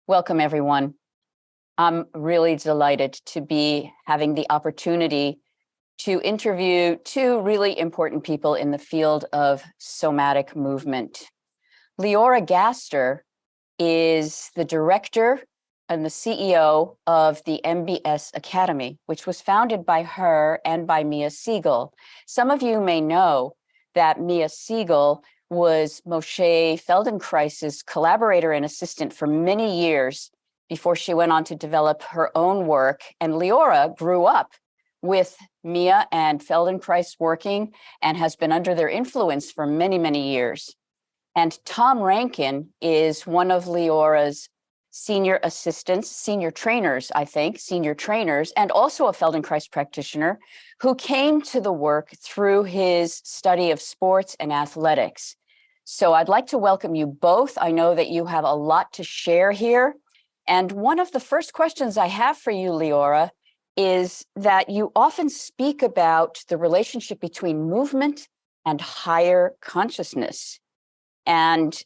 Welcome, everyone. I'm really delighted to be having the opportunity to interview two really important people in the field of somatic movement. Leora Gaster is the director and the CEO of the MBS Academy, which was founded by her and by Mia Siegel. Some of you may know that Mia Siegel was Moshé Feldenkrais's collaborator and assistant for many years before she went on to develop her own work. And Leora grew up with Mia and Feldenkrais working and has been under their influence for many, many years. And Tom Rankin is one of Leora's senior assistants, senior trainers, and also a Feldenkrais practitioner who came to the work through his study of sports and athletics. So I'd like to welcome you both. I know that you have a lot to share here. And one of the first questions I have for you, Leora, is that you often speak about the relationship between movement and higher consciousness. And,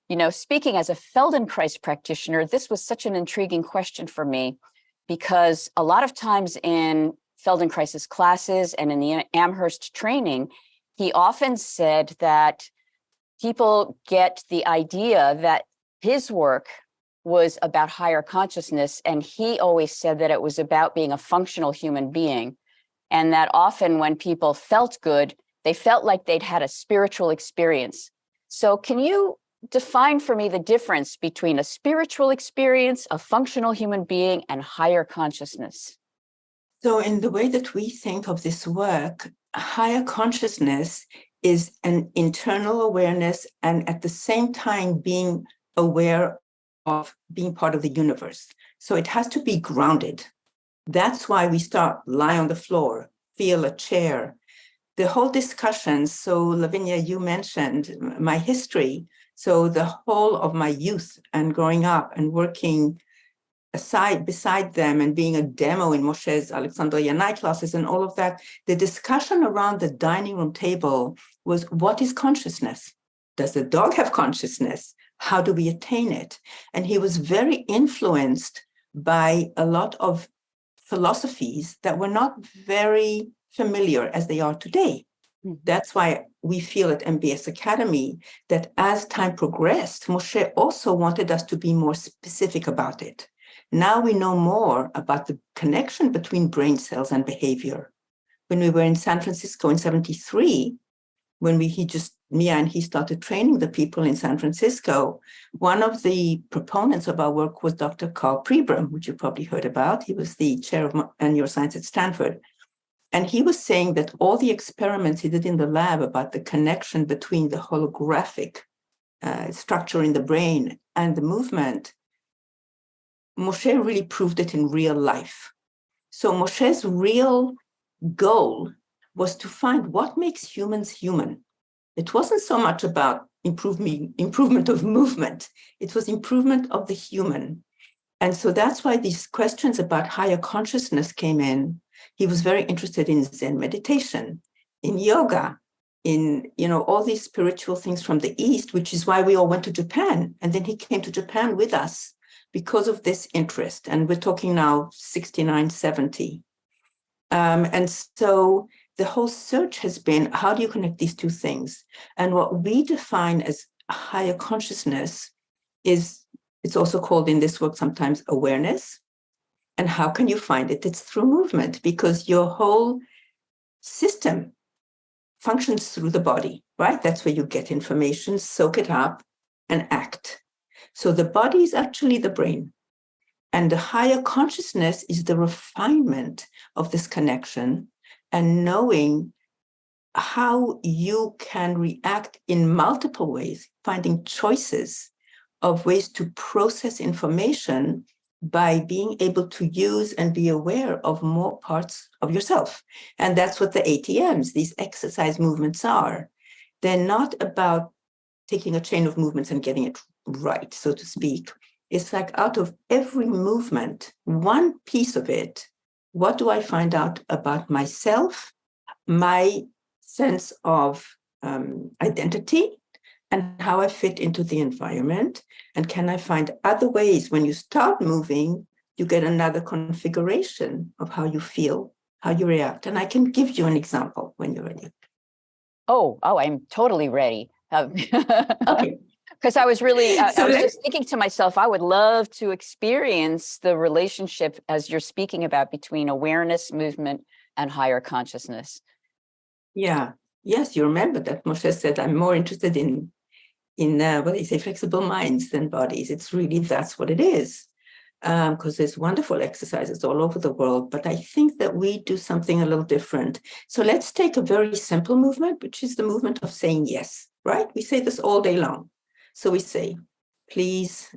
you know, speaking as a Feldenkrais practitioner, this was such an intriguing question for me because a lot of times in Feldenkrais's classes and in the Amherst training, he often said that people get the idea that his work was about higher consciousness, and he always said that it was about being a functional human being, and that often when people felt good, they felt like they'd had a spiritual experience. So can you define for me the difference between a spiritual experience, a functional human being, and higher consciousness? So in the way that we think of this work, higher consciousness is an internal awareness and at the same time being aware of being part of the universe. So it has to be grounded. That's why we start lie on the floor, feel a chair. The whole discussion, so Lavinia, you mentioned my history. So the whole of my youth and growing up and working beside them and being a demo in Moshé's Alexandria night classes and all of that, the discussion around the dining room table was, what is consciousness? Does the dog have consciousness? How do we attain it? And he was very influenced by a lot of philosophies that were not very familiar as they are today. That's why we feel at MBS Academy that as time progressed, Moshé also wanted us to be more specific about it. Now we know more about the connection between brain cells and behavior. When we were in San Francisco in 73, when Mia and he started training the people in San Francisco, one of the proponents of our work was Dr. Carl Pribram, which you probably heard about. He was the chair of neuroscience at Stanford. And he was saying that all the experiments he did in the lab about the connection between the holographic structure in the brain and the movement, Moshé really proved it in real life. So Moshé's real goal was to find what makes humans human. It wasn't so much about improvement of movement. It was improvement of the human. And so that's why these questions about higher consciousness came in. He was very interested in Zen meditation, in yoga, in all these spiritual things from the East, which is why we all went to Japan. And then he came to Japan with us because of this interest. And we're talking now 69, 70. And so the whole search has been, how do you connect these two things? And what we define as higher consciousness is, it's also called in this work sometimes awareness. And how can you find it? It's through movement, because your whole system functions through the body, right? That's where you get information, soak it up, and act. So the body is actually the brain. And the higher consciousness is the refinement of this connection and knowing how you can react in multiple ways, finding choices of ways to process information by being able to use and be aware of more parts of yourself. And that's what the ATMs, these exercise movements are. They're not about taking a chain of movements and getting it right, so to speak. It's like out of every movement, one piece of it what do I find out about myself, my sense of identity, and how I fit into the environment? And can I find other ways? When you start moving, you get another configuration of how you feel, how you react. And I can give you an example when you're ready. Oh, I'm totally ready. Okay. Because I was really, I So was just thinking to myself, I would love to experience the relationship as you're speaking about between awareness, movement, and higher consciousness. Yeah. Yes, you remember that Moshé said, I'm more interested in what they say, flexible minds than bodies. It's really, that's what it is. Because there's wonderful exercises all over the world, but I think that we do something a little different. So let's take a very simple movement, which is the movement of saying yes, right? We say this all day long. So we say, please,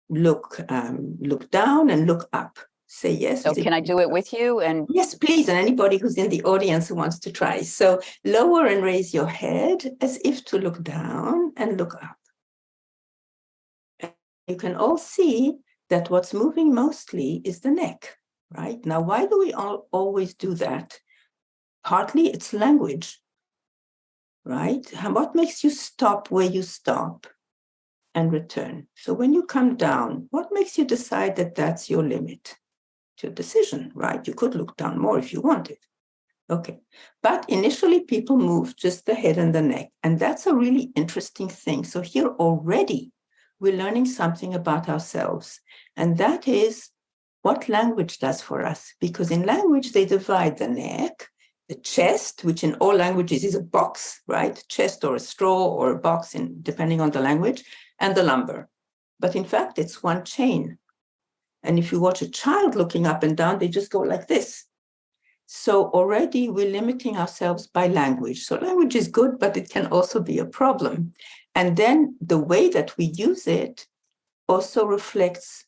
look down and look up. Say yes. So can I do it with you? And yes, please. And anybody who's in the audience who wants to try. So lower and raise your head as if to look down and look up. And you can all see that what's moving mostly is the neck, right? Now, why do we always do that? Partly it's language, right? What makes you stop where you stop and return? So when you come down, what makes you decide that that's your limit? It's your decision, right? You could look down more if you wanted. Okay. But initially people move just the head and the neck. And that's a really interesting thing. So here already we're learning something about ourselves. And that is what language does for us. Because in language, they divide the neck, the chest, which in all languages is a box, right? Chest or a straw or a box, depending on the language, and the lumbar. But in fact, it's one chain. And if you watch a child looking up and down, they just go like this. So already we're limiting ourselves by language. So language is good, but it can also be a problem. And then the way that we use it also reflects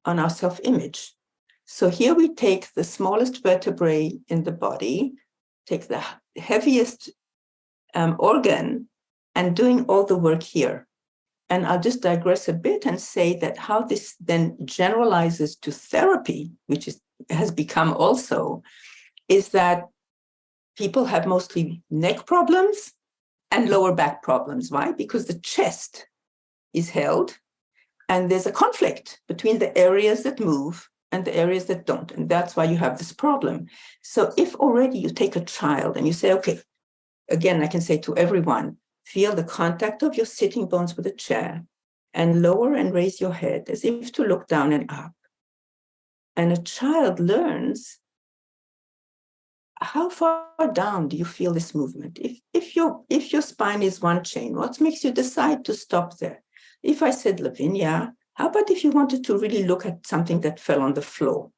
on our self-image. So here we take the smallest vertebrae in the body, take the heaviest organ, and doing all the work here. And I'll just digress a bit and say that how this then generalizes to therapy, which has become also, is that people have mostly neck problems and lower back problems. Why? Because the chest is held and there's a conflict between the areas that move and the areas that don't. And that's why you have this problem. So if already you take a child and you say, okay, again, I can say to everyone, feel the contact of your sitting bones with a chair and lower and raise your head as if to look down and up. And a child learns, how far down do you feel this movement? If your spine is one chain, what makes you decide to stop there? If I said, Lavinia, how about if you wanted to really look at something that fell on the floor?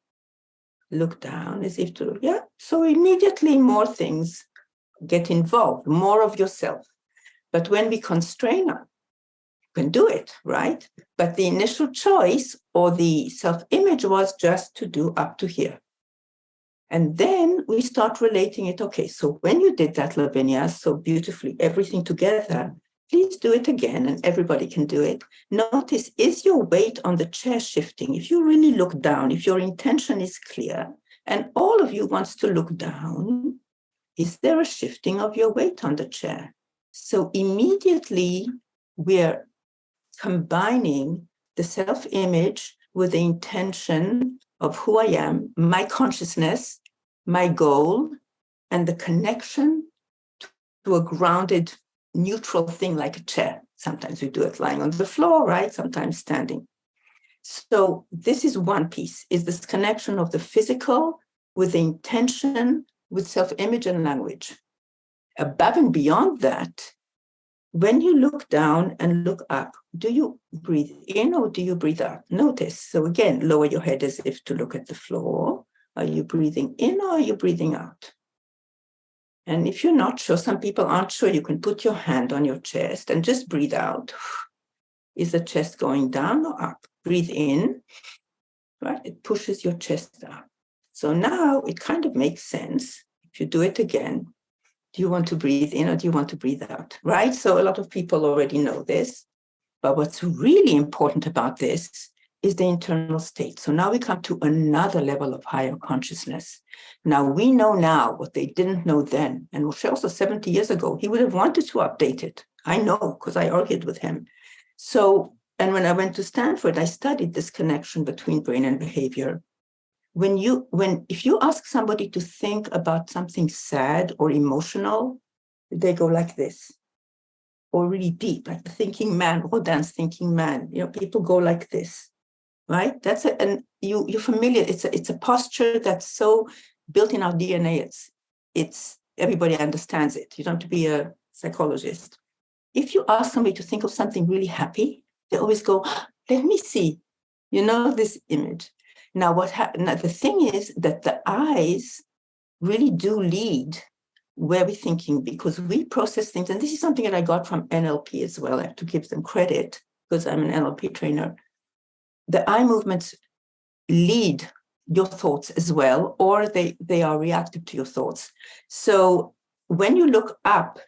Look down as if to, yeah. So immediately more things get involved, more of yourself. But when we constrain, you can do it, right? But the initial choice or the self-image was just to do up to here. And then we start relating it. Okay, so when you did that, Lavinia, so beautifully, everything together, please do it again and everybody can do it. Notice, is your weight on the chair shifting? If you really look down, if your intention is clear and all of you wants to look down, is there a shifting of your weight on the chair? So immediately we're combining the self-image with the intention of who I am, my consciousness, my goal, and the connection to a grounded, neutral thing like a chair. Sometimes we do it lying on the floor, right? Sometimes standing. So this is one piece, is this connection of the physical with the intention, with self-image and language. Above and beyond that, when you look down and look up, do you breathe in or do you breathe out? Notice. So again, lower your head as if to look at the floor. Are you breathing in or are you breathing out? And if you're not sure, some people aren't sure, you can put your hand on your chest and just breathe out. Is the chest going down or up? Breathe in, right? It pushes your chest up. So now it kind of makes sense. If you do it again, do you want to breathe in or do you want to breathe out, right? So a lot of people already know this. But what's really important about this is the internal state. So now we come to another level of higher consciousness. Now we know now what they didn't know then. And Moshé also 70 years ago, he would have wanted to update it. I know, because I argued with him. So, and when I went to Stanford, I studied this connection between brain and behavior. If you ask somebody to think about something sad or emotional, they go like this, or really deep, like the thinking man, Rodin's thinking man. People go like this. Right? That's it. And you're familiar. It's a posture that's so built in our DNA. It's everybody understands it. You don't have to be a psychologist. If you ask somebody to think of something really happy, they always go, let me see, this image. Now, now the thing is that the eyes really do lead where we're thinking, because we process things. And this is something that I got from NLP as well. I have to give them credit because I'm an NLP trainer. The eye movements lead your thoughts as well, or they are reactive to your thoughts. So when you look up,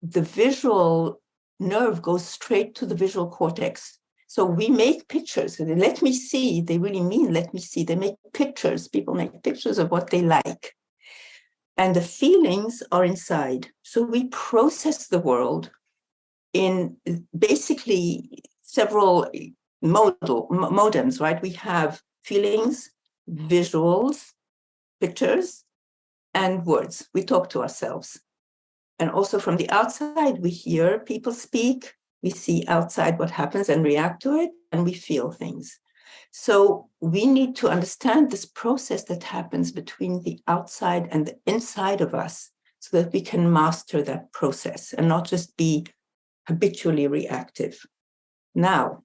the visual nerve goes straight to the visual cortex. So we make pictures. Let me see. They really mean let me see. They make pictures. People make pictures of what they like. And the feelings are inside. So we process the world in basically several modems, right? We have feelings, visuals, pictures, and words. We talk to ourselves. And also from the outside, we hear people speak, we see outside what happens and react to it, and we feel things. So we need to understand this process that happens between the outside and the inside of us so that we can master that process and not just be habitually reactive. Now,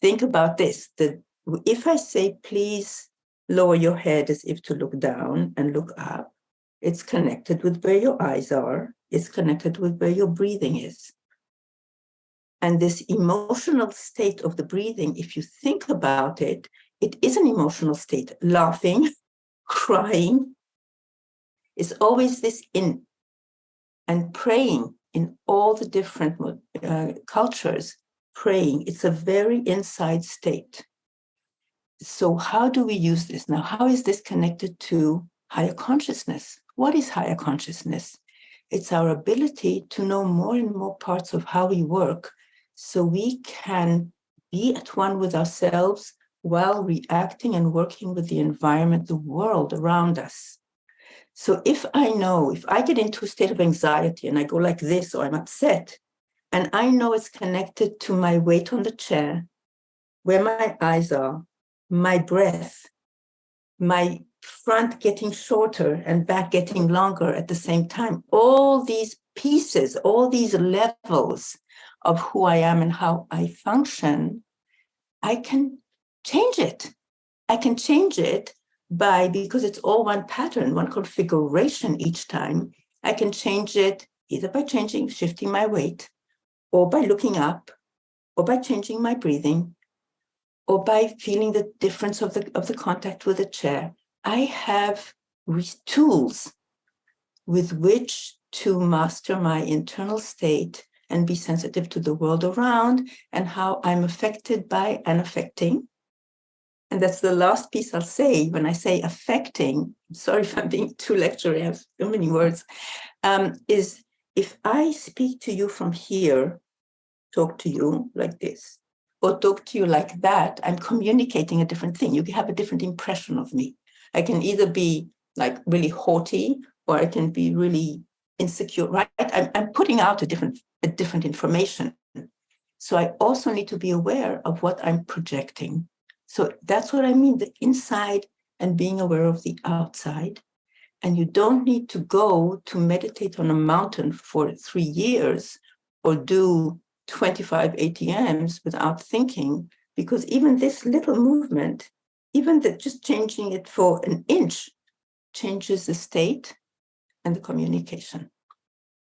think about this, that if I say, please lower your head as if to look down and look up, it's connected with where your eyes are. It's connected with where your breathing is. And this emotional state of the breathing, if you think about it, it is an emotional state. Laughing, crying, is always this in. And praying in all the different cultures, praying, it's a very inside state. So how do we use this? Now, how is this connected to higher consciousness? What is higher consciousness? It's our ability to know more and more parts of how we work so we can be at one with ourselves while reacting and working with the environment, the world around us. So if I get into a state of anxiety and I go like this, or I'm upset, and I know it's connected to my weight on the chair, where my eyes are, my breath, my front getting shorter and back getting longer at the same time, all these pieces, all these levels of who I am and how I function, I can change it. I can change it because it's all one pattern, one configuration each time. I can change it either by shifting my weight, or by looking up, or by changing my breathing, or by feeling the difference of the contact with the chair. I have tools with which to master my internal state and be sensitive to the world around and how I'm affected by and affecting. And that's the last piece I'll say when I say affecting. I'm sorry if I'm being too lecturing, I have so many words, is if I speak to you from here, talk to you like this, or talk to you like that, I'm communicating a different thing. You have a different impression of me. I can either be like really haughty, or I can be really insecure, right? I'm putting out a different information. So I also need to be aware of what I'm projecting. So that's what I mean, the inside and being aware of the outside. And you don't need to go to meditate on a mountain for 3 years or do 25 ATMs without thinking, because even this little movement, even just changing it for an inch, changes the state and the communication.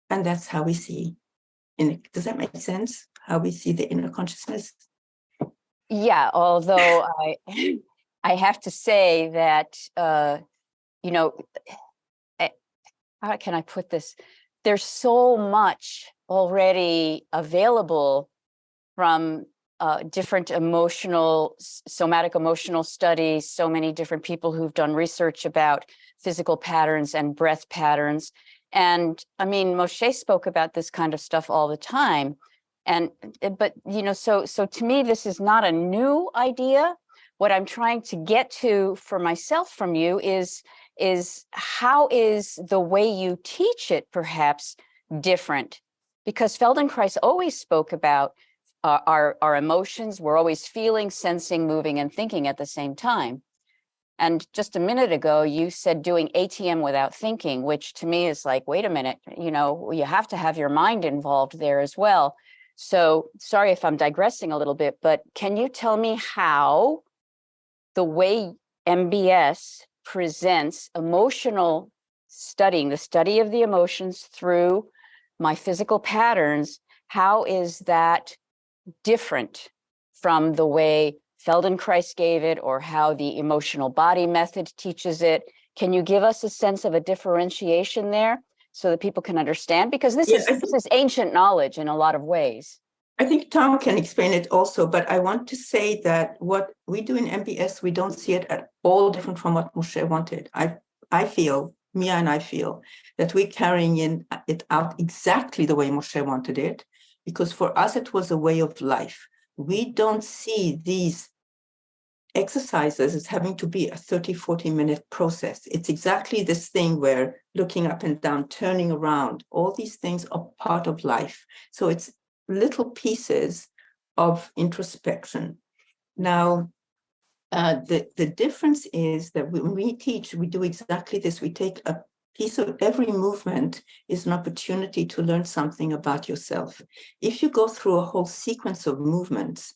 And that's how we see. Does that make sense? How we see the inner consciousness? Yeah, although I have to say that, how can I put this? There's so much already available from different somatic emotional studies, so many different people who've done research about physical patterns and breath patterns. And I mean, Moshé spoke about this kind of stuff all the time. But, so to me, this is not a new idea. What I'm trying to get to for myself from you is how is the way you teach it perhaps different? Because Feldenkrais always spoke about our emotions. We're always feeling, sensing, moving, and thinking at the same time. And just a minute ago, you said doing ATM without thinking, which to me is like, wait a minute, you have to have your mind involved there as well. So sorry if I'm digressing a little bit, but can you tell me how the way MBS presents emotional studying, the study of the emotions through my physical patterns, how is that different from the way Feldenkrais gave it, or how the emotional body method teaches it? Can you give us a sense of a differentiation there so that people can understand? Because this is ancient knowledge in a lot of ways. I think Tom can explain it also, but I want to say that what we do in MBS, we don't see it at all different from what Moshé wanted. I feel, Mia and I feel, that we're carrying it out exactly the way Moshé wanted it, because for us, it was a way of life. We don't see these exercises as having to be a 30, 40-minute process. It's exactly this thing where looking up and down, turning around, all these things are part of life. So it's little pieces of introspection. Now, the difference is that when we teach, we do exactly this. We take a piece of every movement is an opportunity to learn something about yourself. If you go through a whole sequence of movements,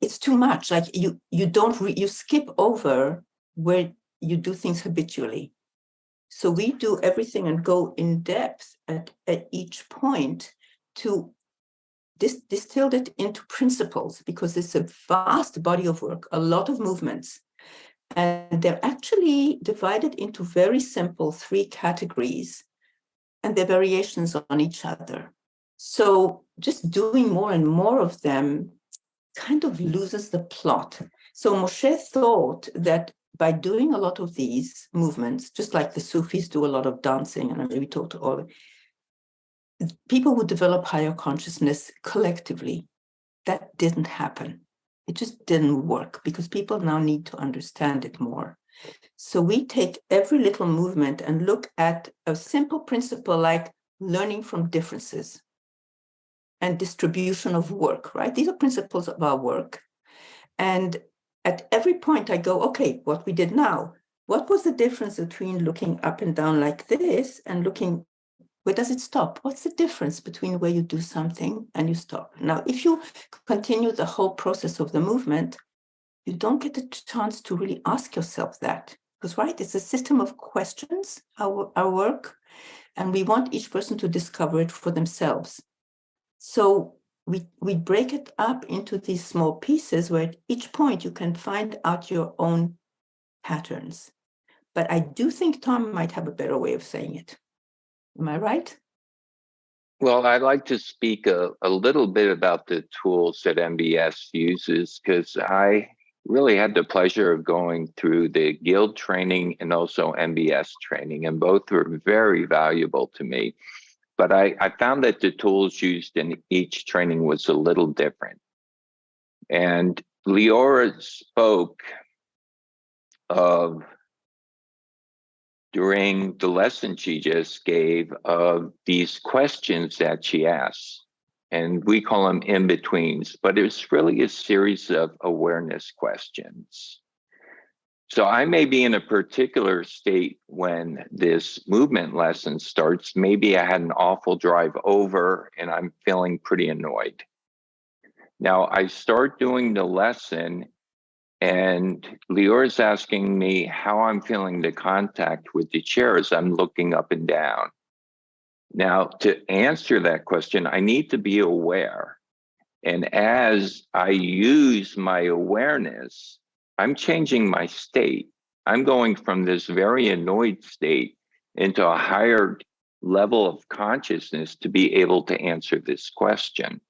it's too much. Like you skip over where you do things habitually. So we do everything and go in depth at each point to distill it into principles, because it's a vast body of work, a lot of movements. And they're actually divided into very simple 3 categories, and they're variations on each other. So just doing more and more of them kind of loses the plot. So Moshé thought that by doing a lot of these movements, just like the Sufis do a lot of dancing, and we talked to all, people would develop higher consciousness collectively. That didn't happen. It just didn't work, because people now need to understand it more. So we take every little movement and look at a simple principle like learning from differences and distribution of work, right? These are principles of our work. And at every point I go, okay, what we did now, what was the difference between looking up and down like this and looking, where does it stop? What's the difference between where you do something and you stop? Now, if you continue the whole process of the movement, you don't get a chance to really ask yourself that. Because, right, it's a system of questions, our work, and we want each person to discover it for themselves. So we break it up into these small pieces where at each point you can find out your own patterns. But I do think Tom might have a better way of saying it. Am I right? Well, I'd like to speak a little bit about the tools that MBS uses, because I really had the pleasure of going through the Guild training and also MBS training, and both were very valuable to me. But I found that the tools used in each training was a little different. And Leora spoke of, during the lesson she just gave, of these questions that she asks. And we call them in-betweens, but it's really a series of awareness questions. So I may be in a particular state when this movement lesson starts. Maybe I had an awful drive over and I'm feeling pretty annoyed. Now I start doing the lesson and Leora's asking me how I'm feeling the contact with the chair as I'm looking up and down. Now, to answer that question, I need to be aware. And as I use my awareness, I'm changing my state. I'm going from this very annoyed state into a higher level of consciousness to be able to answer this question.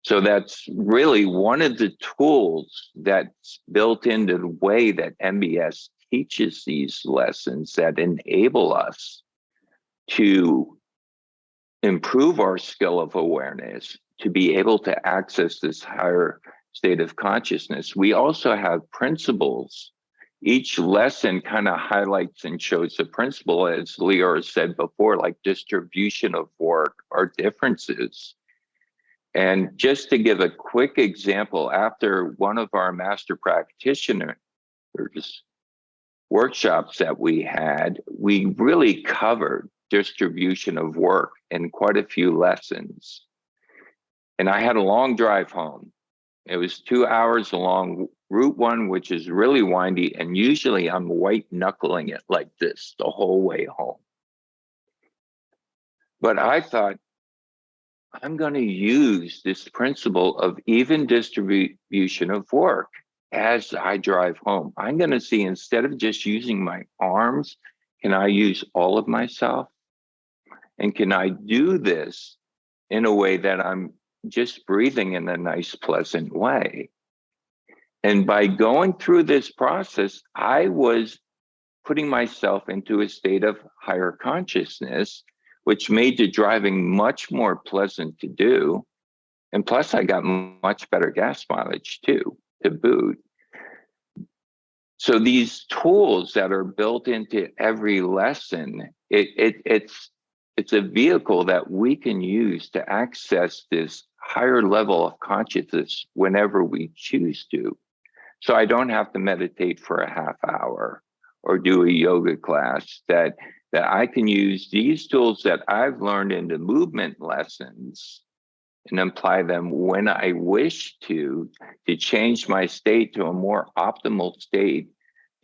So that's really one of the tools that's built into the way that MBS teaches these lessons that enable us to improve our skill of awareness, to be able to access this higher state of consciousness. We also have principles. Each lesson kind of highlights and shows a principle, as Leora said before, like distribution of work or differences. And just to give a quick example, after one of our master practitioners workshops that we had, we really covered distribution of work in quite a few lessons. And I had a long drive home. It was 2 hours along Route 1, which is really windy. And usually I'm white knuckling it like this the whole way home. But I thought, I'm going to use this principle of even distribution of work as I drive home. I'm going to see, instead of just using my arms, can I use all of myself? And can I do this in a way that I'm just breathing in a nice, pleasant way? And by going through this process, I was putting myself into a state of higher consciousness, which made the driving much more pleasant to do. And plus, I got much better gas mileage too, to boot. So these tools that are built into every lesson, it's a vehicle that we can use to access this higher level of consciousness whenever we choose to. So I don't have to meditate for a half hour or do a yoga class, that I can use these tools that I've learned in the movement lessons and apply them when I wish to change my state to a more optimal state,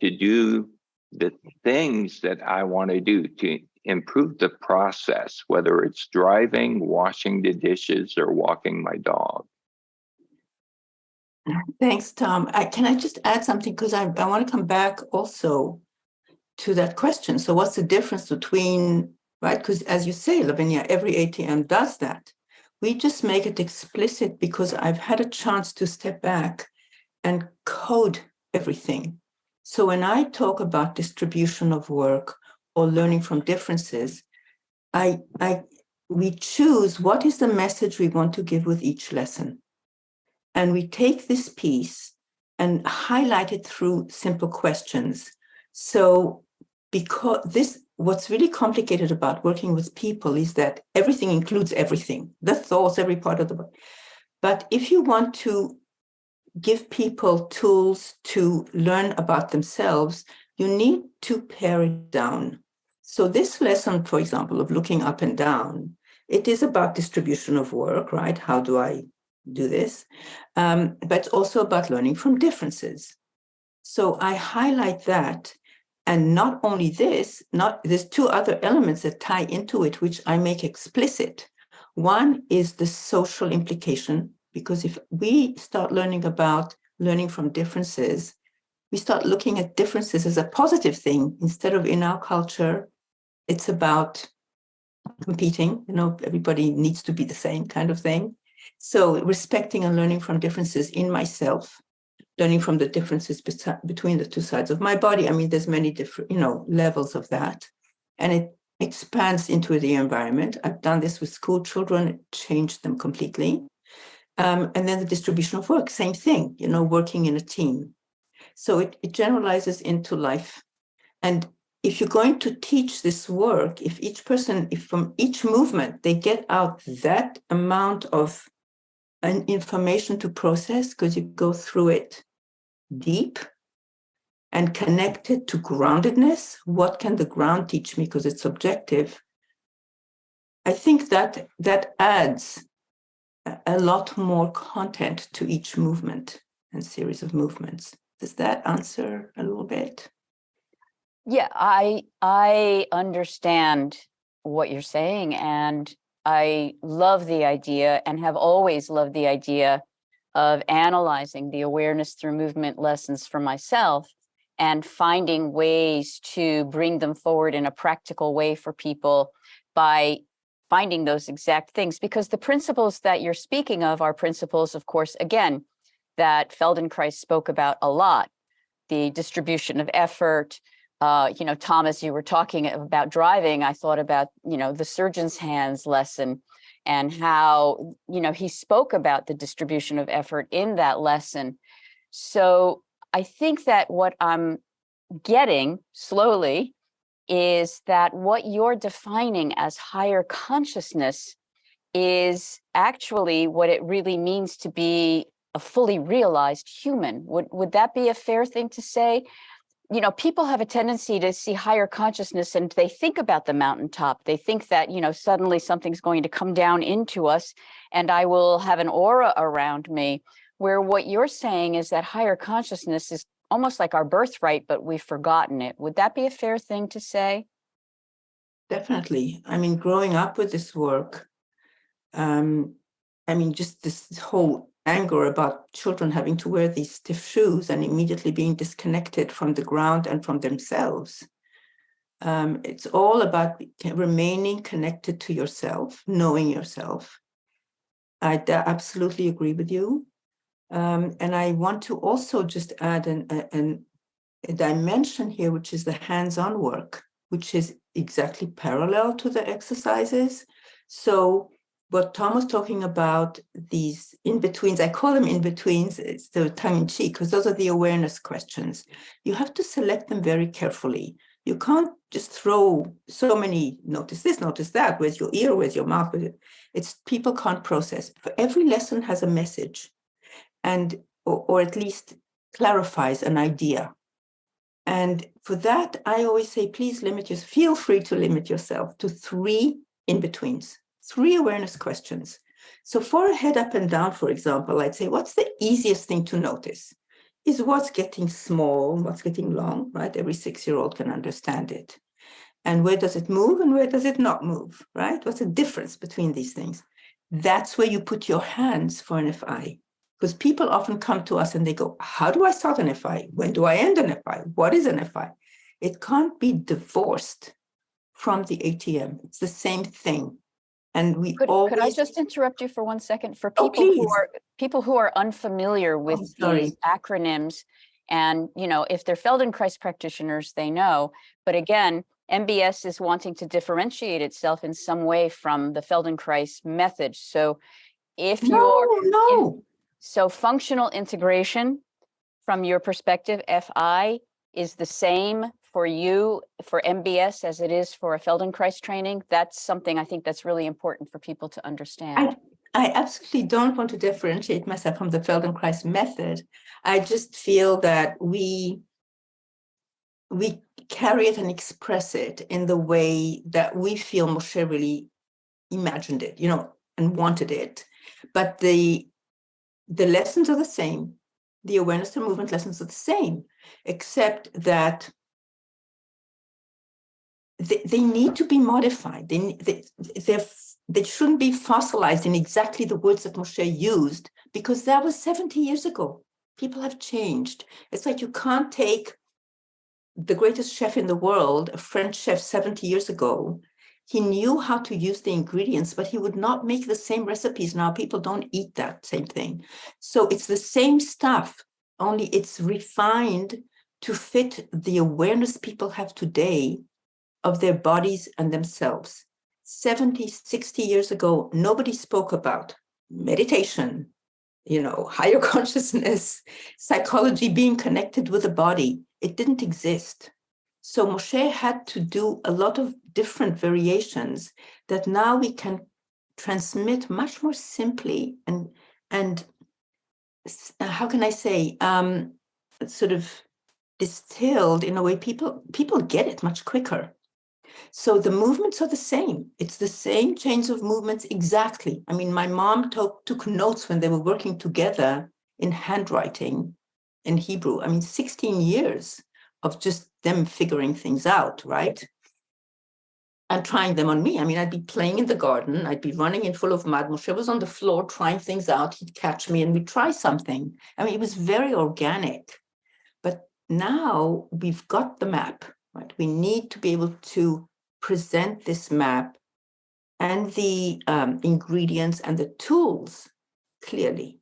to do the things that I want to do to improve the process, whether it's driving, washing the dishes, or walking my dog. Thanks, Tom. Can I just add something? Because I want to come back also to that question. So what's the difference between, right? Because as you say, Lavinia, every ATM does that. We just make it explicit because I've had a chance to step back and code everything. So when I talk about distribution of work or learning from differences, we choose what is the message we want to give with each lesson. And we take this piece and highlight it through simple questions. So because what's really complicated about working with people is that everything includes everything, the thoughts, every part of the body. But if you want to give people tools to learn about themselves, you need to pare it down. So this lesson, for example, of looking up and down, it is about distribution of work, right? How do I do this? But it's also about learning from differences. So I highlight that. And not only this, there's two other elements that tie into it, which I make explicit. One is the social implication, because if we start learning about learning from differences, we start looking at differences as a positive thing instead of, in our culture, it's about competing, everybody needs to be the same kind of thing. So respecting and learning from differences in myself, learning from the differences between the two sides of my body. I mean, there's many different, levels of that. And it expands into the environment. I've done this with school children, it changed them completely. And then the distribution of work, same thing, working in a team. So it generalizes into life. And if you're going to teach this work, if from each movement, they get out that amount of information to process, because you go through it deep and connected to groundedness. What can the ground teach me? Because it's objective. I think that adds a lot more content to each movement and series of movements. Does that answer a little bit? Yeah, I understand what you're saying, and I love the idea and have always loved the idea of analyzing the awareness through movement lessons for myself and finding ways to bring them forward in a practical way for people by finding those exact things, because the principles that you're speaking of are principles, of course, again, that Feldenkrais spoke about a lot. The distribution of effort. Tom, as you were talking about driving, I thought about, the surgeon's hands lesson, and how, he spoke about the distribution of effort in that lesson. So I think that what I'm getting slowly is that what you're defining as higher consciousness is actually what it really means to be a fully realized human. Would that be a fair thing to say? People have a tendency to see higher consciousness and they think about the mountaintop. They think that, suddenly something's going to come down into us and I will have an aura around me, where what you're saying is that higher consciousness is almost like our birthright, but we've forgotten it. Would that be a fair thing to say? Definitely. I mean, growing up with this work, just this whole anger about children having to wear these stiff shoes and immediately being disconnected from the ground and from themselves. It's all about remaining connected to yourself, knowing yourself. I absolutely agree with you. And I want to also just add a dimension here, which is the hands-on work, which is exactly parallel to the exercises. So what Tom was talking about, these in-betweens, I call them in-betweens, it's the tongue-in-cheek, because those are the awareness questions. You have to select them very carefully. You can't just throw so many, notice this, notice that, where's your ear, where's your mouth? It's people can't process. For every lesson has a message, and or at least clarifies an idea. And for that, I always say, please feel free to limit yourself to 3 in-betweens. 3 awareness questions. So for a head up and down, for example, I'd say, what's the easiest thing to notice? Is what's getting small, what's getting long, right? Every 6-year-old can understand it. And where does it move and where does it not move, right? What's the difference between these things? That's where you put your hands for an FI. Because people often come to us and they go, how do I start an FI? When do I end an FI? What is an FI? It can't be divorced from the ATM. It's the same thing. And we Could I just interrupt you for 1 second? For people who are unfamiliar with these acronyms, and if they're Feldenkrais practitioners, they know. But again, MBS is wanting to differentiate itself in some way from the Feldenkrais method. So so functional integration, from your perspective, FI, is the same for you, for MBS, as it is for a Feldenkrais training. That's something I think that's really important for people to understand. I absolutely don't want to differentiate myself from the Feldenkrais method. I just feel that we carry it and express it in the way that we feel Moshé really imagined it, and wanted it. But the lessons are the same. The awareness and movement lessons are the same, except that they need to be modified. They shouldn't be fossilized in exactly the words that Moshé used, because that was 70 years ago. People have changed. It's like you can't take the greatest chef in the world, a French chef 70 years ago. He knew how to use the ingredients, but he would not make the same recipes now. People don't eat that same thing. So it's the same stuff, only it's refined to fit the awareness people have today of their bodies and themselves. 70, 60 years ago, nobody spoke about meditation, higher consciousness, psychology being connected with the body. It didn't exist. So Moshé had to do a lot of different variations that now we can transmit much more simply and how can I say, sort of distilled in a way people get it much quicker. So the movements are the same. It's the same chains of movements exactly. I mean, my mom took notes when they were working together in handwriting in Hebrew. 16 years of just them figuring things out, right? And trying them on me. I'd be playing in the garden. I'd be running in full of mud. Moshé was on the floor trying things out. He'd catch me and we'd try something. It was very organic. But now we've got the map, right? We need to be able to present this map and the ingredients and the tools clearly.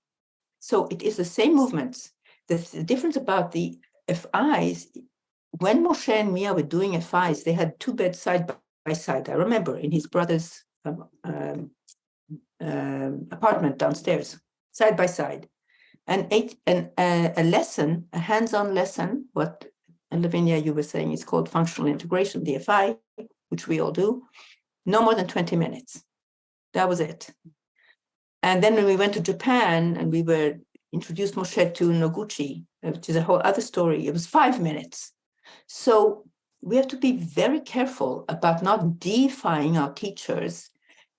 So it is the same movements. The difference about the FIs, when Moshé and Mia were doing FIs, they had two beds side by side. I remember in his brother's apartment downstairs, side by side. And a lesson, a hands-on lesson, what Lavinia, you were saying is called functional integration, the FI, which we all do, no more than 20 minutes. That was it. And then when we went to Japan and we were introduced Moshé to Noguchi, which is a whole other story, it was 5 minutes. So we have to be very careful about not deifying our teachers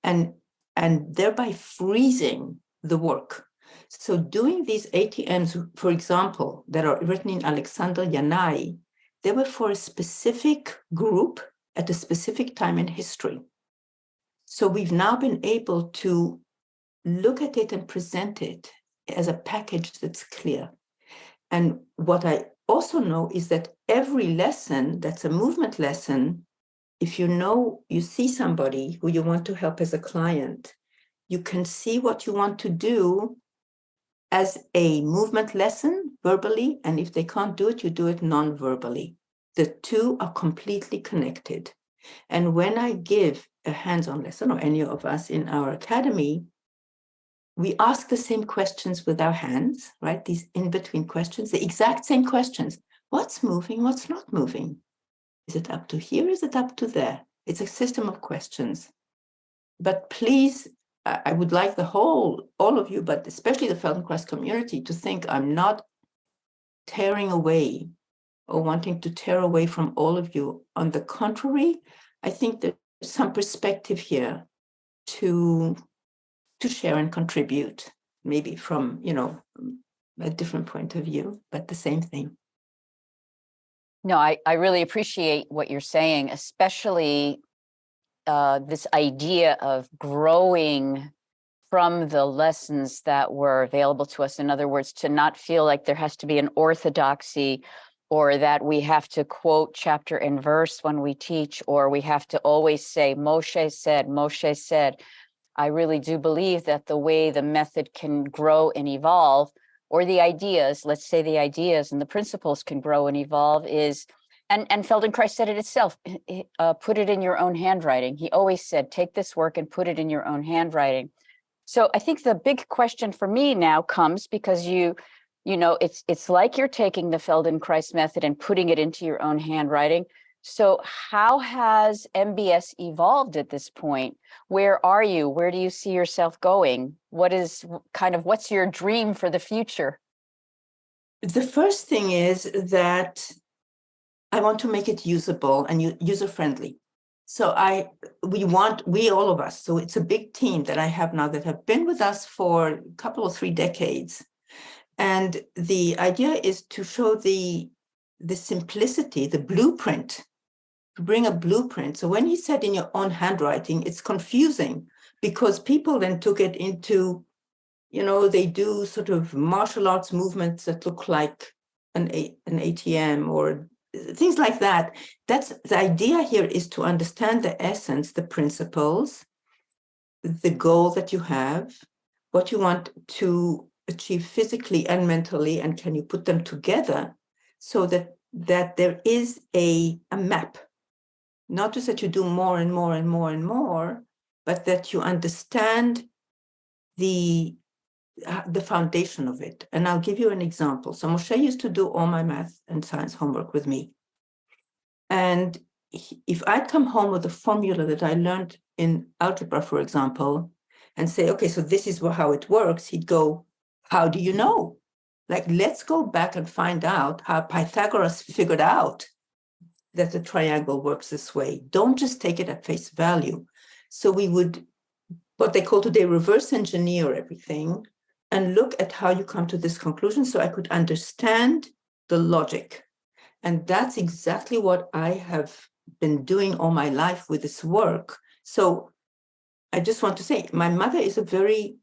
and thereby freezing the work. So doing these ATMs, for example, that are written in Alexander Yanai, they were for a specific group at a specific time in history. So we've now been able to look at it and present it as a package that's clear. And what I also know is that every lesson that's a movement lesson, if you see somebody who you want to help as a client, you can see what you want to do as a movement lesson verbally, and if they can't do it, you do it non-verbally. The two are completely connected. And when I give a hands-on lesson, or any of us in our academy, we ask the same questions with our hands, right? These in-between questions, the exact same questions. What's moving? What's not moving? Is it up to here? Is it up to there? It's a system of questions. But please, I would like all of you, but especially the Feldenkrais community, to think I'm not tearing away or wanting to tear away from all of you. On the contrary, I think there's some perspective here to share and contribute, maybe from, a different point of view, but the same thing. No, I really appreciate what you're saying, especially this idea of growing from the lessons that were available to us. In other words, to not feel like there has to be an orthodoxy, or that we have to quote chapter and verse when we teach, or we have to always say, Moshé said, Moshé said. I really do believe that the way the method can grow and evolve, or the ideas, let's say the ideas and the principles can grow and evolve, is, and Feldenkrais said it itself, put it in your own handwriting. He always said, take this work and put it in your own handwriting. So I think the big question for me now comes, because it's like you're taking the Feldenkrais method and putting it into your own handwriting. So how has MBS evolved at this point? Where are you? Where do you see yourself going? What's your dream for the future? The first thing is that I want to make it usable and user-friendly. So all of us, so it's a big team that I have now that have been with us for a couple or 3 decades. And the idea is to show the simplicity, the blueprint, to bring a blueprint. So when he said in your own handwriting, it's confusing because people then took it into, they do sort of martial arts movements that look like an ATM or things like that. That's the idea here, is to understand the essence, the principles, the goal that you have, what you want to achieve physically and mentally, and can you put them together so that there is a map. Not just that you do more and more and more and more, but that you understand the foundation of it. And I'll give you an example. So Moshé used to do all my math and science homework with me. And if I'd come home with a formula that I learned in algebra, for example, and say, okay, so this is how it works, he'd go, how do you know? Like, let's go back and find out how Pythagoras figured out that the triangle works this way. Don't just take it at face value. So we would, what they call today, reverse engineer everything and look at how you come to this conclusion so I could understand the logic. And that's exactly what I have been doing all my life with this work. So I just want to say, my mother is a very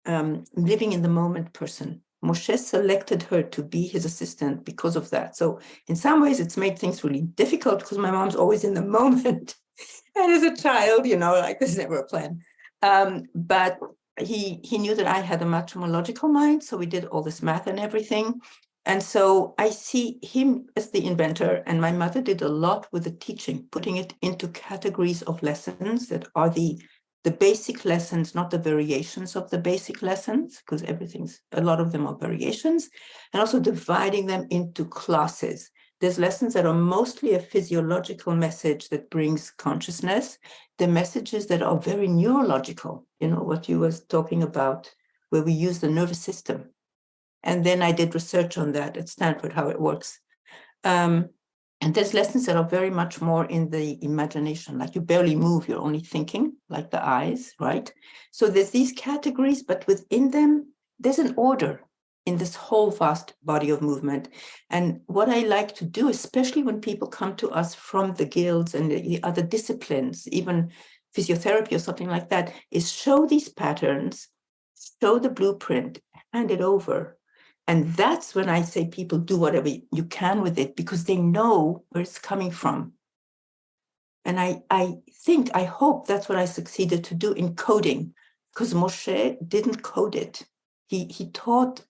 living in the moment person. Moshé selected her to be his assistant because of that. So in some ways, it's made things really difficult because my mom's always in the moment. And as a child, like there's never a plan. But he knew that I had a much more logical mind. So we did all this math and everything. And so I see him as the inventor, and my mother did a lot with the teaching, putting it into categories of lessons that are the basic lessons, not the variations of the basic lessons, because a lot of them are variations, and also dividing them into classes. There's lessons that are mostly a physiological message that brings consciousness. The messages that are very neurological, what you was talking about, where we use the nervous system. And then I did research on that at Stanford, how it works. And there's lessons that are very much more in the imagination, like you barely move, you're only thinking, like the eyes, right? So there's these categories, but within them, there's an order in this whole vast body of movement. And what I like to do, especially when people come to us from the guilds and the other disciplines, even physiotherapy or something like that, is show these patterns, show the blueprint, hand it over. And that's when I say people do whatever you can with it, because they know where it's coming from. And I hope that's what I succeeded to do in coding, because Moshé didn't code it. He taught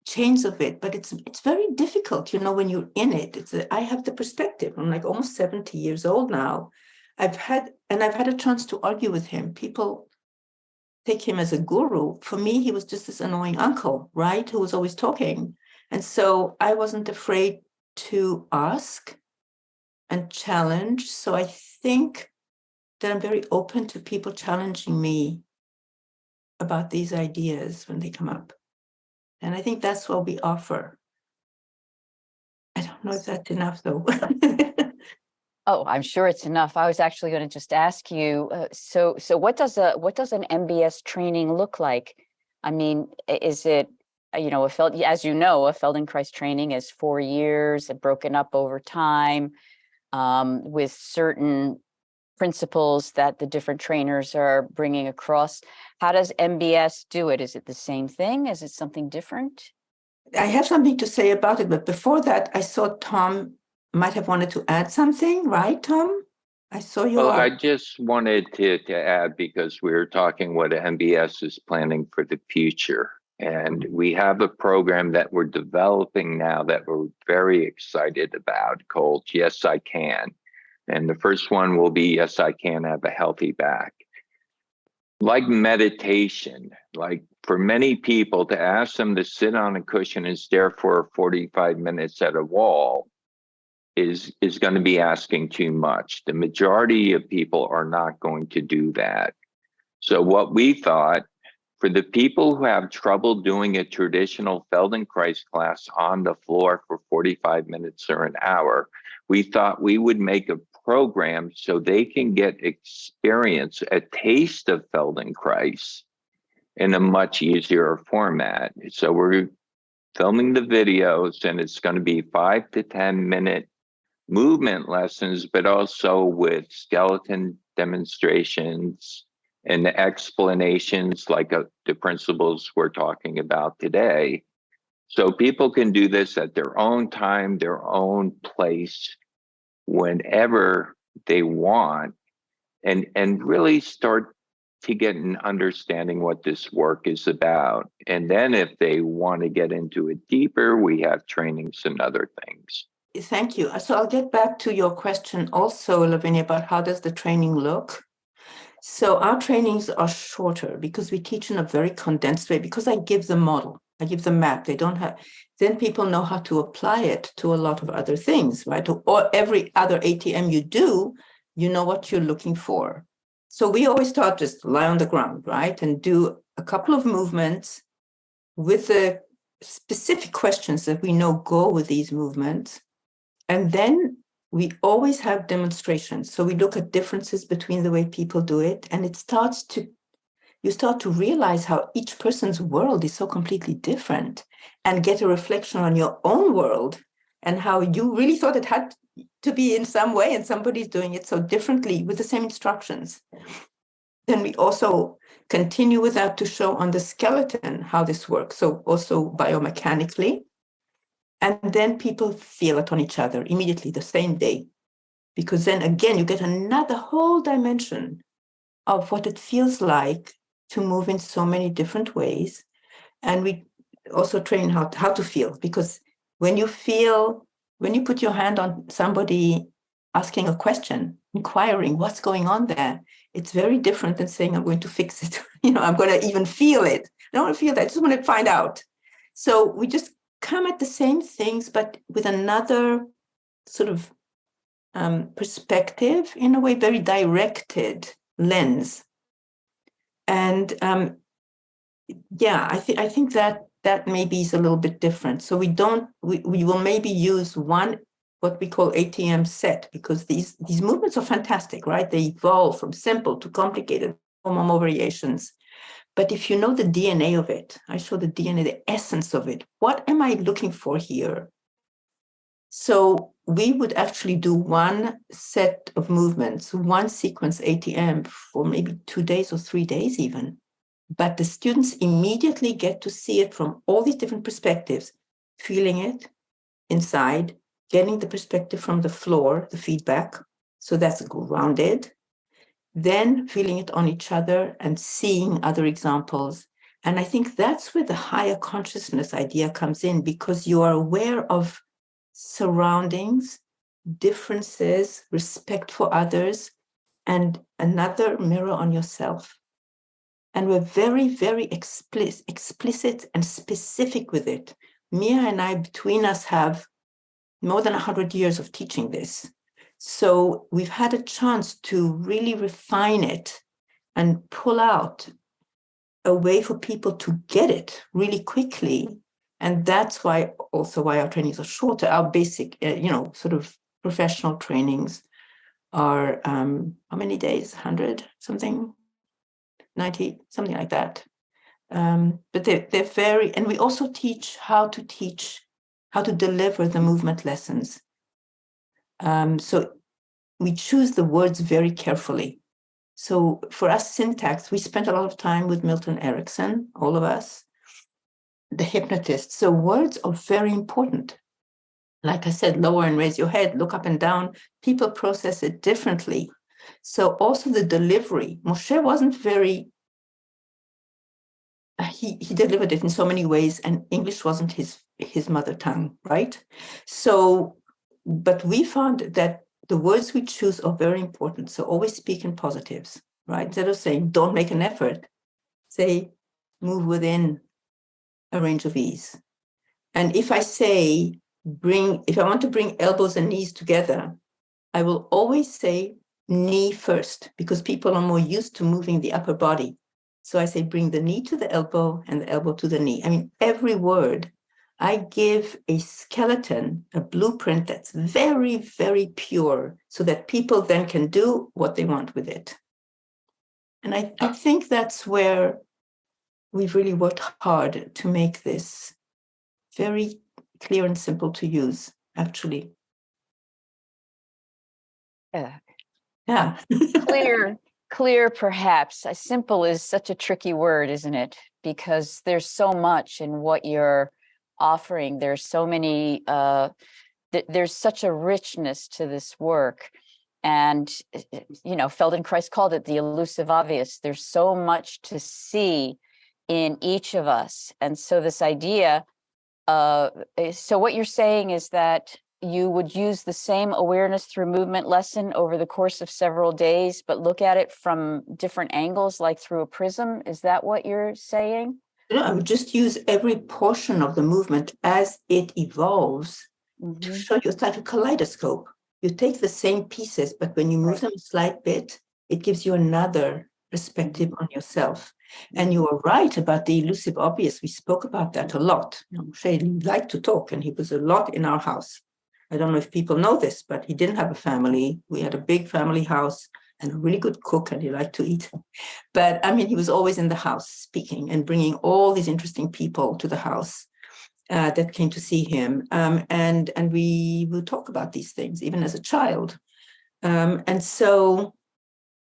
chains of it, but it's very difficult, when you're in it. I have the perspective. I'm like almost 70 years old now. I've had a chance to argue with him. People take him as a guru. For me, he was just this annoying uncle, right? Who was always talking. And so I wasn't afraid to ask and challenge. So I think that I'm very open to people challenging me about these ideas when they come up. And I think that's what we offer. I don't know if that's enough, though. Oh, I'm sure it's enough. I was actually going to just ask you, so what does an MBS training look like? I mean, is it, as you know, a Feldenkrais training is 4 years and broken up over time, with certain principles that the different trainers are bringing across. How does MBS do it? Is it the same thing? Is it something different? I have something to say about it, but before that, I saw Tom might have wanted to add something, right, Tom? I saw you. Well, I just wanted to add, because we were talking what MBS is planning for the future. And we have a program that we're developing now that we're very excited about, called Yes, I Can. And the first one will be Yes, I Can Have a Healthy Back. Like meditation, like for many people, to ask them to sit on a cushion and stare for 45 minutes at a wall is going to be asking too much. The majority of people are not going to do that. So what we thought, for the people who have trouble doing a traditional Feldenkrais class on the floor for 45 minutes or an hour, we thought we would make a program so they can get experience, a taste of Feldenkrais in a much easier format. So we're filming the videos, and it's going to be 5 to 10 minute movement lessons, but also with skeleton demonstrations and the explanations like the principles we're talking about today. So people can do this at their own time, their own place, whenever they want, and really start to get an understanding what this work is about. And then if they want to get into it deeper, we have trainings and other things. Thank you. So I'll get back to your question also, Lavinia, about how does the training look? So our trainings are shorter because we teach in a very condensed way, because I give the model, I give the map. They don't have, then people know how to apply it to a lot of other things, right? Or every other ATM you do, you know what you're looking for. So we always start just lie on the ground, right? And do a couple of movements with the specific questions that we know go with these movements. And then we always have demonstrations. So we look at differences between the way people do it. And you start to realize how each person's world is so completely different, and get a reflection on your own world and how you really thought it had to be in some way, and somebody's doing it so differently with the same instructions. Then we also continue with that to show on the skeleton how this works. So also biomechanically. And then people feel it on each other immediately the same day. because then again, you get another whole dimension of what it feels like to move in so many different ways. And we also train how to feel, because when you put your hand on somebody asking a question, inquiring what's going on there, it's very different than saying, I'm going to fix it. I'm going to even feel it. I don't want to feel that. I just want to find out. So we just come at the same things, but with another sort of perspective, in a way, very directed lens. And I think that maybe is a little bit different. So we will maybe use one, what we call ATM set, because these movements are fantastic, right? They evolve from simple to complicated, more variations. But if you know the DNA of it, I show the DNA, the essence of it. What am I looking for here? So we would actually do one set of movements, one sequence ATM for maybe 2 days or 3 days even. But the students immediately get to see it from all these different perspectives, feeling it inside, getting the perspective from the floor, the feedback. So that's grounded. Then feeling it on each other and seeing other examples. And I think that's where the higher consciousness idea comes in, because you are aware of surroundings, differences, respect for others, and another mirror on yourself. And we're very, very explicit and specific with it. Mia and I, between us, have more than 100 years of teaching this. So we've had a chance to really refine it and pull out a way for people to get it really quickly. And that's why our trainings are shorter. Our basic, sort of professional trainings are, how many days? 100 something? 90, something like that. But they're very, and we also teach how to deliver the movement lessons. So we choose the words very carefully. So for us, syntax, we spent a lot of time with Milton Erickson, all of us, the hypnotist. So words are very important. Like I said, lower and raise your head, look up and down. People process it differently. So also the delivery, Moshé wasn't very, he delivered it in so many ways, and English wasn't his mother tongue, right? So, but we found that the words we choose are very important. So always speak in positives, right? Instead of saying, don't make an effort, say, move within a range of ease. And if I say, if I want to bring elbows and knees together, I will always say knee first, because people are more used to moving the upper body. So I say, bring the knee to the elbow and the elbow to the knee. I mean, every word, I give a skeleton, a blueprint that's very, very pure, so that people then can do what they want with it. And I think that's where we've really worked hard to make this very clear and simple to use, actually. Yeah. Clear, perhaps. Simple is such a tricky word, isn't it? Because there's so much in what you're offering. There's so many, there's such a richness to this work. And, Feldenkrais called it the elusive obvious. There's so much to see in each of us. And so this idea, so what you're saying is that you would use the same awareness through movement lesson over the course of several days, but look at it from different angles, like through a prism. Is that what you're saying? No, I would just use every portion of the movement as it evolves to show you. It's like a kaleidoscope. You take the same pieces, but when you move them a slight bit, it gives you another perspective on yourself. And you are right about the elusive obvious. We spoke about that a lot. Moshé liked to talk, and he was a lot in our house. I don't know if people know this, but he didn't have a family. We had a big family house and a really good cook, and he liked to eat. But I mean, he was always in the house speaking and bringing all these interesting people to the house that came to see him. And we would talk about these things, even as a child. And so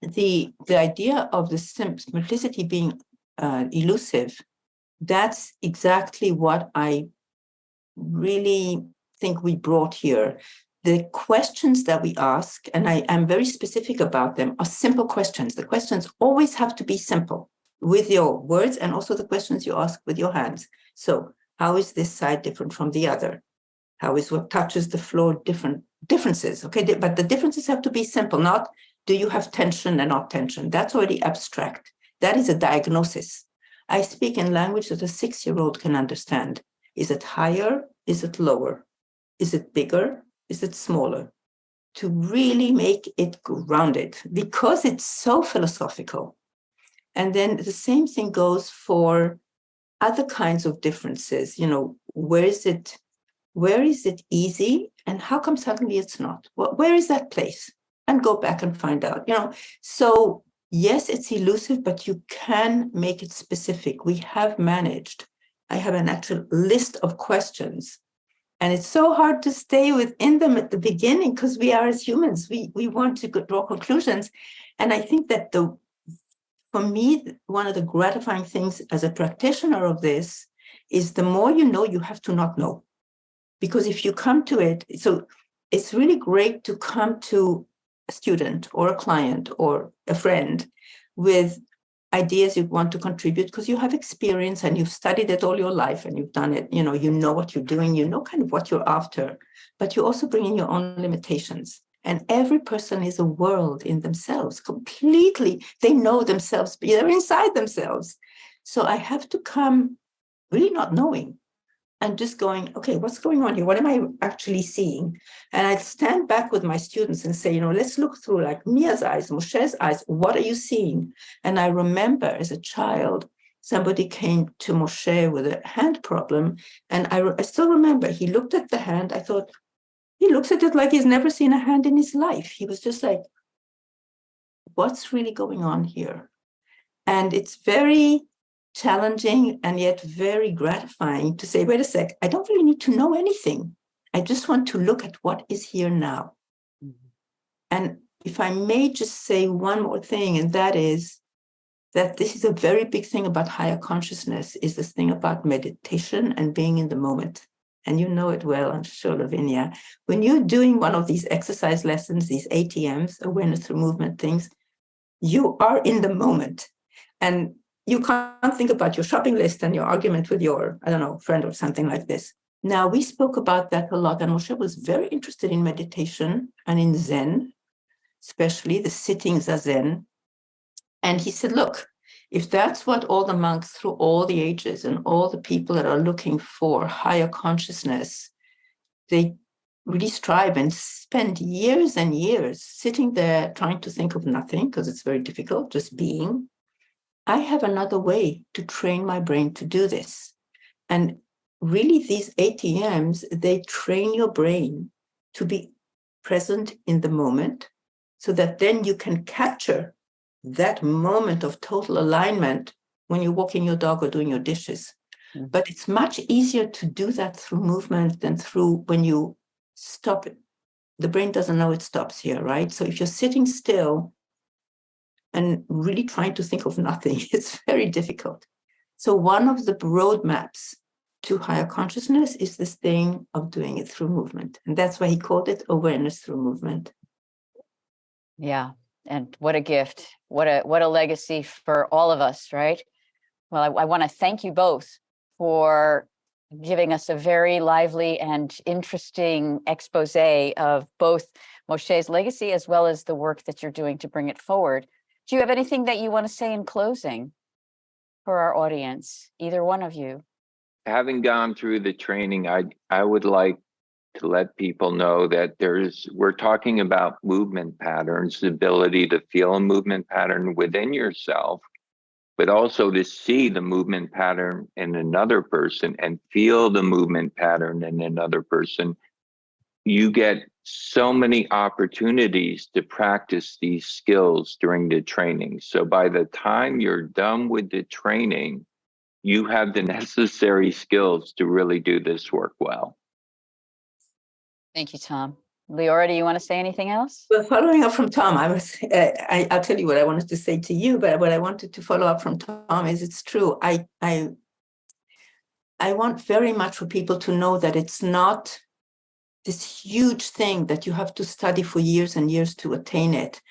the idea of the simplicity being elusive, that's exactly what I really think we brought here. the questions that we ask, and I'm very specific about them, are simple questions. The questions always have to be simple with your words, and also the questions you ask with your hands. So how is this side different from the other? How is what touches the floor differences? Okay, but the differences have to be simple, not do you have tension and not tension? That's already abstract. That is a diagnosis. I speak in language that a 6-year-old can understand. Is it higher? Is it lower? Is it bigger? Is it smaller? To really make it grounded, because it's so philosophical. And then the same thing goes for other kinds of differences. You know, where is it easy, and how come suddenly it's not? Well, where is that place? And go back and find out. You know, so yes, it's elusive, but you can make it specific. We have managed. I have an actual list of questions. And it's so hard to stay within them at the beginning, because we are, as humans, we want to draw conclusions. And I think that for me, one of the gratifying things as a practitioner of this is the more you know, you have to not know. Because if you come to it, so it's really great to come to a student or a client or a friend with ideas you want to contribute, because you have experience and you've studied it all your life and you've done it, you know what you're doing, you know kind of what you're after, but you also bring in your own limitations. And every person is a world in themselves, completely. They know themselves, they're inside themselves. So I have to come really not knowing and just going, okay, what's going on here? What am I actually seeing? And I stand back with my students and say, let's look through like Mia's eyes, Moshé's eyes. What are you seeing? And I remember as a child, somebody came to Moshé with a hand problem. And I still remember, he looked at the hand. I thought, he looks at it like he's never seen a hand in his life. He was just like, what's really going on here? And it's very challenging and yet very gratifying to say, wait a sec, I don't really need to know anything. I just want to look at what is here now. Mm-hmm. And if I may just say one more thing, and that is that this is a very big thing about higher consciousness, is this thing about meditation and being in the moment. And you know it well, I'm sure, Lavinia. When you're doing one of these exercise lessons, these ATMs, awareness through movement things, you are in the moment. And you can't think about your shopping list and your argument with your, friend or something like this. Now, we spoke about that a lot, and Moshé was very interested in meditation and in Zen, especially the sitting Zazen. And he said, look, if that's what all the monks through all the ages and all the people that are looking for higher consciousness, they really strive and spend years and years sitting there trying to think of nothing, because it's very difficult, just being. I have another way to train my brain to do this. And really, these ATMs, they train your brain to be present in the moment, so that then you can capture that moment of total alignment when you're walking your dog or doing your dishes. Mm-hmm. But it's much easier to do that through movement than through when you stop it. The brain doesn't know it stops here, right? So if you're sitting still and really trying to think of nothing, it's very difficult. So one of the roadmaps to higher consciousness is this thing of doing it through movement. And that's why he called it awareness through movement. Yeah. And what a gift. What a legacy for all of us, right? Well, I want to thank you both for giving us a very lively and interesting expose of both Moshé's legacy as well as the work that you're doing to bring it forward. Do you have anything that you want to say in closing for our audience, either one of you? Having gone through the training, I would like to let people know that we're talking about movement patterns, the ability to feel a movement pattern within yourself, but also to see the movement pattern in another person and feel the movement pattern in another person. You get so many opportunities to practice these skills during the training. So by the time you're done with the training, you have the necessary skills to really do this work well. Thank you, Tom. Leora, do you want to say anything else? Well, following up from Tom, I'll tell you what I wanted to say to you, but what I wanted to follow up from Tom is it's true. I want very much for people to know that it's not this huge thing that you have to study for years and years to attain it.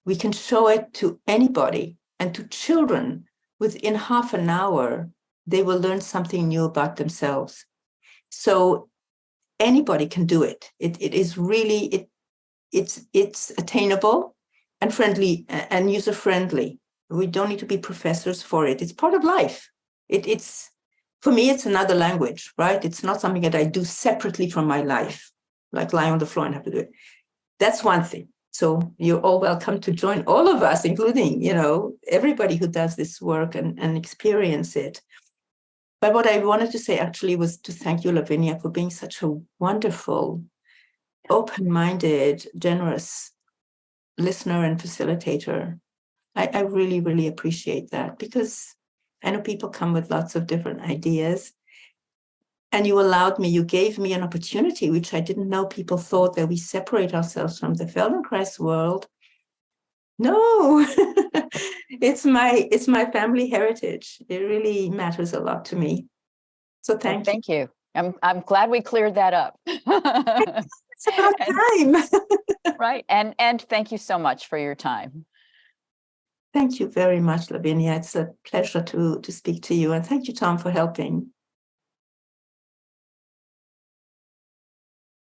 We can show it to anybody, and to children within half an hour, they will learn something new about themselves. So anybody can do it. It is really, it's attainable and friendly and user friendly. We don't need to be professors for it. It's part of life. It's for me, it's another language, right? It's not something that I do separately from my life, like lie on the floor and have to do it. That's one thing. So you're all welcome to join all of us, including, everybody who does this work and experience it. But what I wanted to say actually was to thank you, Lavinia, for being such a wonderful, open-minded, generous listener and facilitator. I really, really appreciate that, because I know people come with lots of different ideas. And you gave me an opportunity, which I didn't know people thought, that we separate ourselves from the Feldenkrais world. No, it's my family heritage. It really matters a lot to me. So thank you. I'm glad we cleared that up. It's about time. Right. And thank you so much for your time. Thank you very much, Lavinia. It's a pleasure to speak to you. And thank you, Tom, for helping.